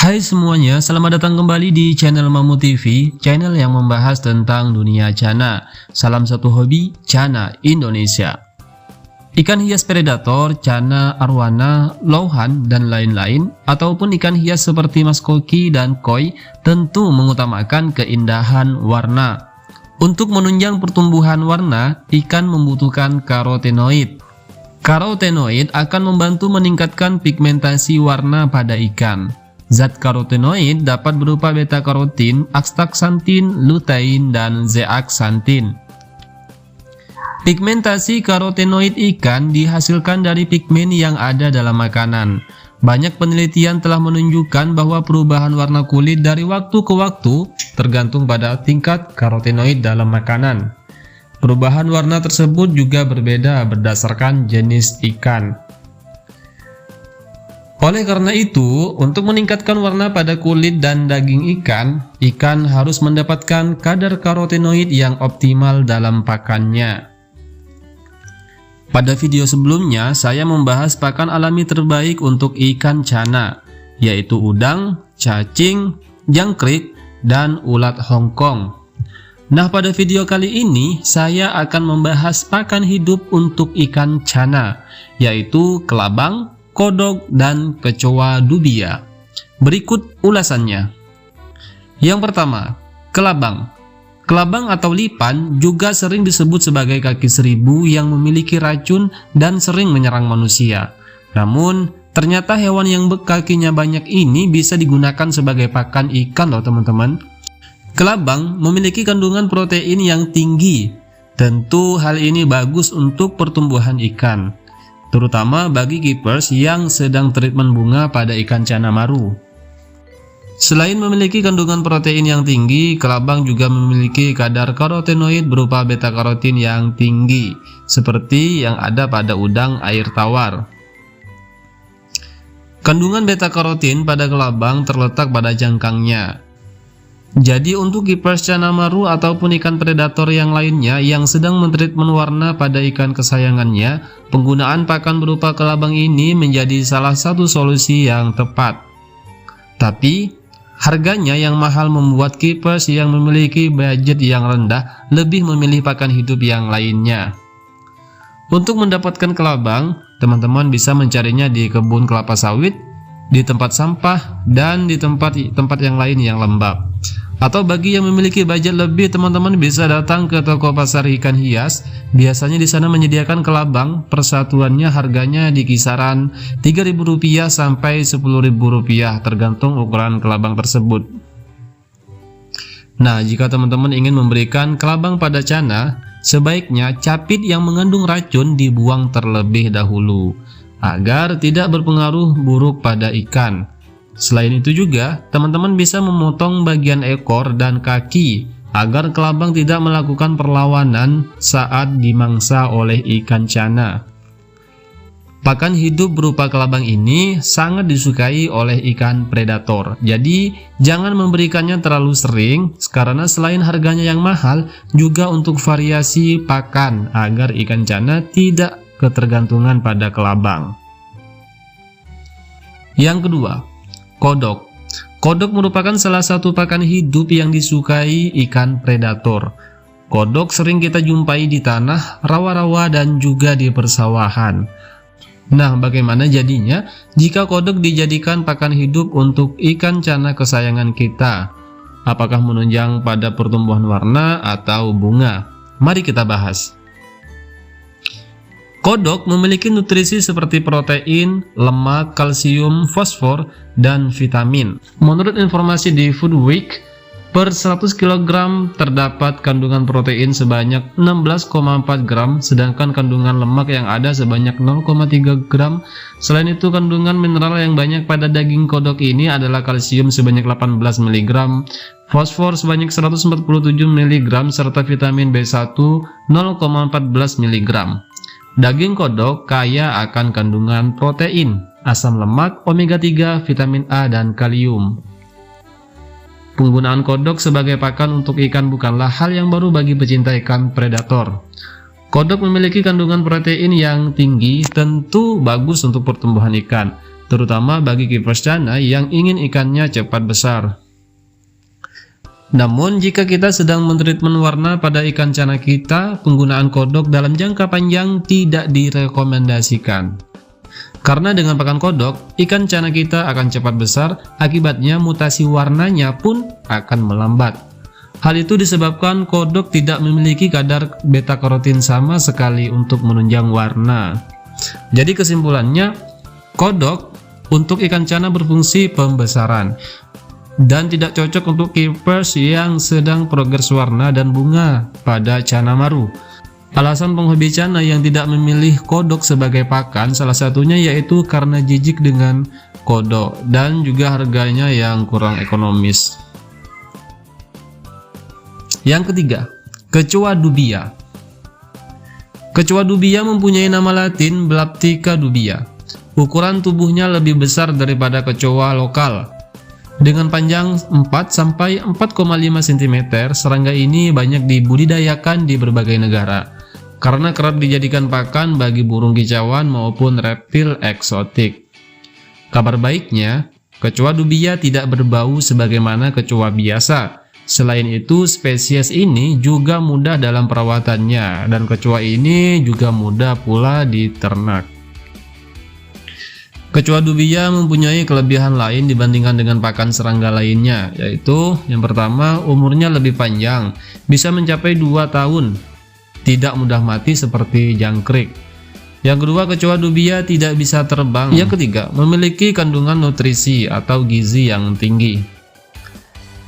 Hai semuanya, selamat datang kembali di channel Mamu TV, channel yang membahas tentang dunia cana. Salam satu hobi, cana Indonesia. Ikan hias predator, cana arwana, lauhan, dan lain-lain, ataupun ikan hias seperti maskoki dan koi, tentu mengutamakan keindahan warna. Untuk menunjang pertumbuhan warna, ikan membutuhkan karotenoid. Karotenoid akan membantu meningkatkan pigmentasi warna pada ikan. Zat karotenoid dapat berupa beta-karotin, astaxanthin, lutein, dan zeaxanthin. Pigmentasi karotenoid ikan dihasilkan dari pigmen yang ada dalam makanan. Banyak penelitian telah menunjukkan bahwa perubahan warna kulit dari waktu ke waktu tergantung pada tingkat karotenoid dalam makanan. Perubahan warna tersebut juga berbeda berdasarkan jenis ikan. Oleh karena itu, untuk meningkatkan warna pada kulit dan daging ikan, ikan harus mendapatkan kadar karotenoid yang optimal dalam pakannya. Pada video sebelumnya, saya membahas pakan alami terbaik untuk ikan cana, yaitu udang, cacing, jangkrik, dan ulat Hongkong. Nah, pada video kali ini, saya akan membahas pakan hidup untuk ikan cana, yaitu kelabang, kodok, dan kecoa dubia. Berikut ulasannya. Yang pertama, kelabang. Kelabang atau lipan juga sering disebut sebagai kaki seribu yang memiliki racun dan sering menyerang manusia. Namun, ternyata hewan yang kakinya banyak ini bisa digunakan sebagai pakan ikan loh teman-teman. Kelabang memiliki kandungan protein yang tinggi. Tentu hal ini bagus untuk pertumbuhan ikan, terutama bagi keepers yang sedang treatment bunga pada ikan cana maru. Selain memiliki kandungan protein yang tinggi, kelabang juga memiliki kadar karotenoid berupa beta-karotin yang tinggi, seperti yang ada pada udang air tawar. Kandungan beta-karotin pada kelabang terletak pada jangkangnya. Jadi untuk keepers cana maru ataupun ikan predator yang lainnya yang sedang mentreatment warna pada ikan kesayangannya, penggunaan pakan berupa kelabang ini menjadi salah satu solusi yang tepat. Tapi, harganya yang mahal membuat keepers yang memiliki budget yang rendah lebih memilih pakan hidup yang lainnya. Untuk mendapatkan kelabang, teman-teman bisa mencarinya di kebun kelapa sawit, di tempat sampah, dan di tempat yang lain yang lembab. Atau bagi yang memiliki budget lebih, teman-teman bisa datang ke toko pasar ikan hias. Biasanya di sana menyediakan kelabang, persatuannya harganya di kisaran Rp3.000 sampai Rp10.000 tergantung ukuran kelabang tersebut. Nah, jika teman-teman ingin memberikan kelabang pada cana, sebaiknya capit yang mengandung racun dibuang terlebih dahulu agar tidak berpengaruh buruk pada ikan. Selain itu juga, teman-teman bisa memotong bagian ekor dan kaki agar kelabang tidak melakukan perlawanan saat dimangsa oleh ikan cana. Pakan hidup berupa kelabang ini sangat disukai oleh ikan predator. Jadi, jangan memberikannya terlalu sering karena selain harganya yang mahal, juga untuk variasi pakan agar ikan cana tidak ketergantungan pada kelabang. Yang kedua, kodok. Kodok merupakan salah satu pakan hidup yang disukai ikan predator. Kodok sering kita jumpai di tanah, rawa-rawa, dan juga di persawahan. Nah, bagaimana jadinya jika kodok dijadikan pakan hidup untuk ikan cana kesayangan kita? Apakah menunjang pada pertumbuhan warna atau bunga? Mari kita bahas. Kodok memiliki nutrisi seperti protein, lemak, kalsium, fosfor, dan vitamin. Menurut informasi di Food Week, per 100 kg terdapat kandungan protein sebanyak 16,4 gram, sedangkan kandungan lemak yang ada sebanyak 0,3 gram. Selain itu, kandungan mineral yang banyak pada daging kodok ini adalah kalsium sebanyak 18 mg, fosfor sebanyak 147 mg, serta vitamin B1 0,14 mg. Daging kodok kaya akan kandungan protein, asam lemak, omega 3, vitamin A, dan kalium. Penggunaan kodok sebagai pakan untuk ikan bukanlah hal yang baru bagi pecinta ikan predator. Kodok memiliki kandungan protein yang tinggi, tentu bagus untuk pertumbuhan ikan. terutama bagi keepers cana yang ingin ikannya cepat besar. Namun jika kita sedang mentreatment warna pada ikan cana kita, penggunaan kodok dalam jangka panjang tidak direkomendasikan. Karena dengan pakan kodok, ikan cana kita akan cepat besar, akibatnya mutasi warnanya pun akan melambat. Hal itu disebabkan kodok tidak memiliki kadar beta karotin sama sekali untuk menunjang warna. Jadi kesimpulannya, kodok untuk ikan cana berfungsi pembesaran dan tidak cocok untuk keepers yang sedang progres warna dan bunga pada cana maru. Alasan penghobi cana yang tidak memilih kodok sebagai pakan salah satunya yaitu karena jijik dengan kodok dan juga harganya yang kurang ekonomis. Yang ketiga, kecoa dubia. Kecoa dubia mempunyai nama latin Blaptica dubia. Ukuran tubuhnya lebih besar daripada kecoa lokal. Dengan panjang 4-4,5 cm, serangga ini banyak dibudidayakan di berbagai negara karena kerap dijadikan pakan bagi burung kicauan maupun reptil eksotik. Kabar baiknya, kecoa dubia tidak berbau sebagaimana kecoa biasa. Selain itu, spesies ini juga mudah dalam perawatannya dan kecoa ini juga mudah pula diternak. Kecoa dubia mempunyai kelebihan lain dibandingkan dengan pakan serangga lainnya, yaitu yang pertama, umurnya lebih panjang, bisa mencapai 2 tahun, tidak mudah mati seperti jangkrik. Yang kedua, kecoa dubia tidak bisa terbang. Yang ketiga, memiliki kandungan nutrisi atau gizi yang tinggi.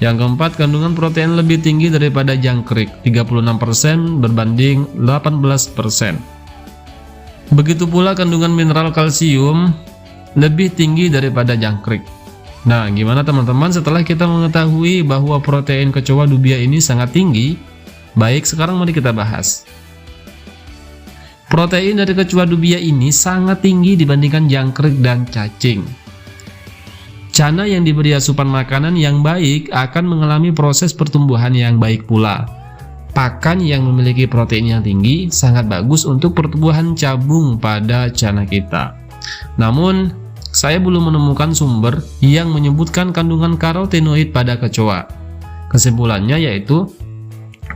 Yang keempat, kandungan protein lebih tinggi daripada jangkrik, 36% berbanding 18%. Begitu pula kandungan mineral kalsium lebih tinggi daripada jangkrik. Nah, gimana teman-teman setelah kita mengetahui bahwa protein kecoa dubia ini sangat tinggi? Baik, sekarang mari kita bahas. Protein dari kecoa dubia ini sangat tinggi dibandingkan jangkrik dan cacing. Cana yang diberi asupan makanan yang baik akan mengalami proses pertumbuhan yang baik pula. Pakan yang memiliki protein yang tinggi sangat bagus untuk pertumbuhan cabung pada cana kita. Namun, saya belum menemukan sumber yang menyebutkan kandungan karotenoid pada kecoa. Kesimpulannya yaitu,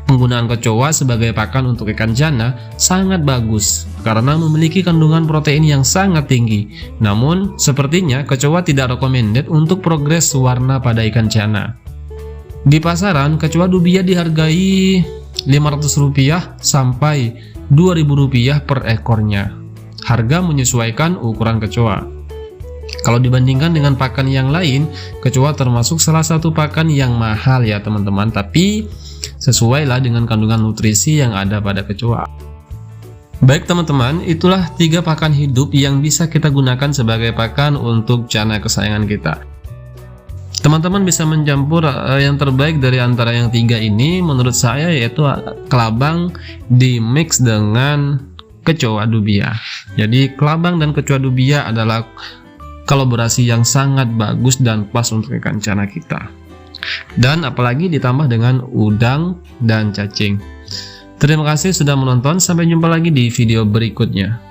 penggunaan kecoa sebagai pakan untuk ikan cana sangat bagus karena memiliki kandungan protein yang sangat tinggi. Namun, sepertinya kecoa tidak recommended untuk progres warna pada ikan cana. Di pasaran, kecoa dubia dihargai Rp500 sampai Rp2.000 per ekornya. Harga menyesuaikan ukuran kecoa. Kalau dibandingkan dengan pakan yang lain, kecoa termasuk salah satu pakan yang mahal ya teman-teman, tapi sesuailah dengan kandungan nutrisi yang ada pada kecoa. Baik teman-teman, itulah 3 pakan hidup yang bisa kita gunakan sebagai pakan untuk cana kesayangan kita. Teman-teman bisa mencampur yang terbaik dari antara yang 3 ini menurut saya, yaitu kelabang di mix dengan kecoa dubia. Jadi kelabang dan kecoa dubia adalah kolaborasi yang sangat bagus dan pas untuk ikan cana kita. Dan apalagi ditambah dengan udang dan cacing. Terima kasih sudah menonton, sampai jumpa lagi di video berikutnya.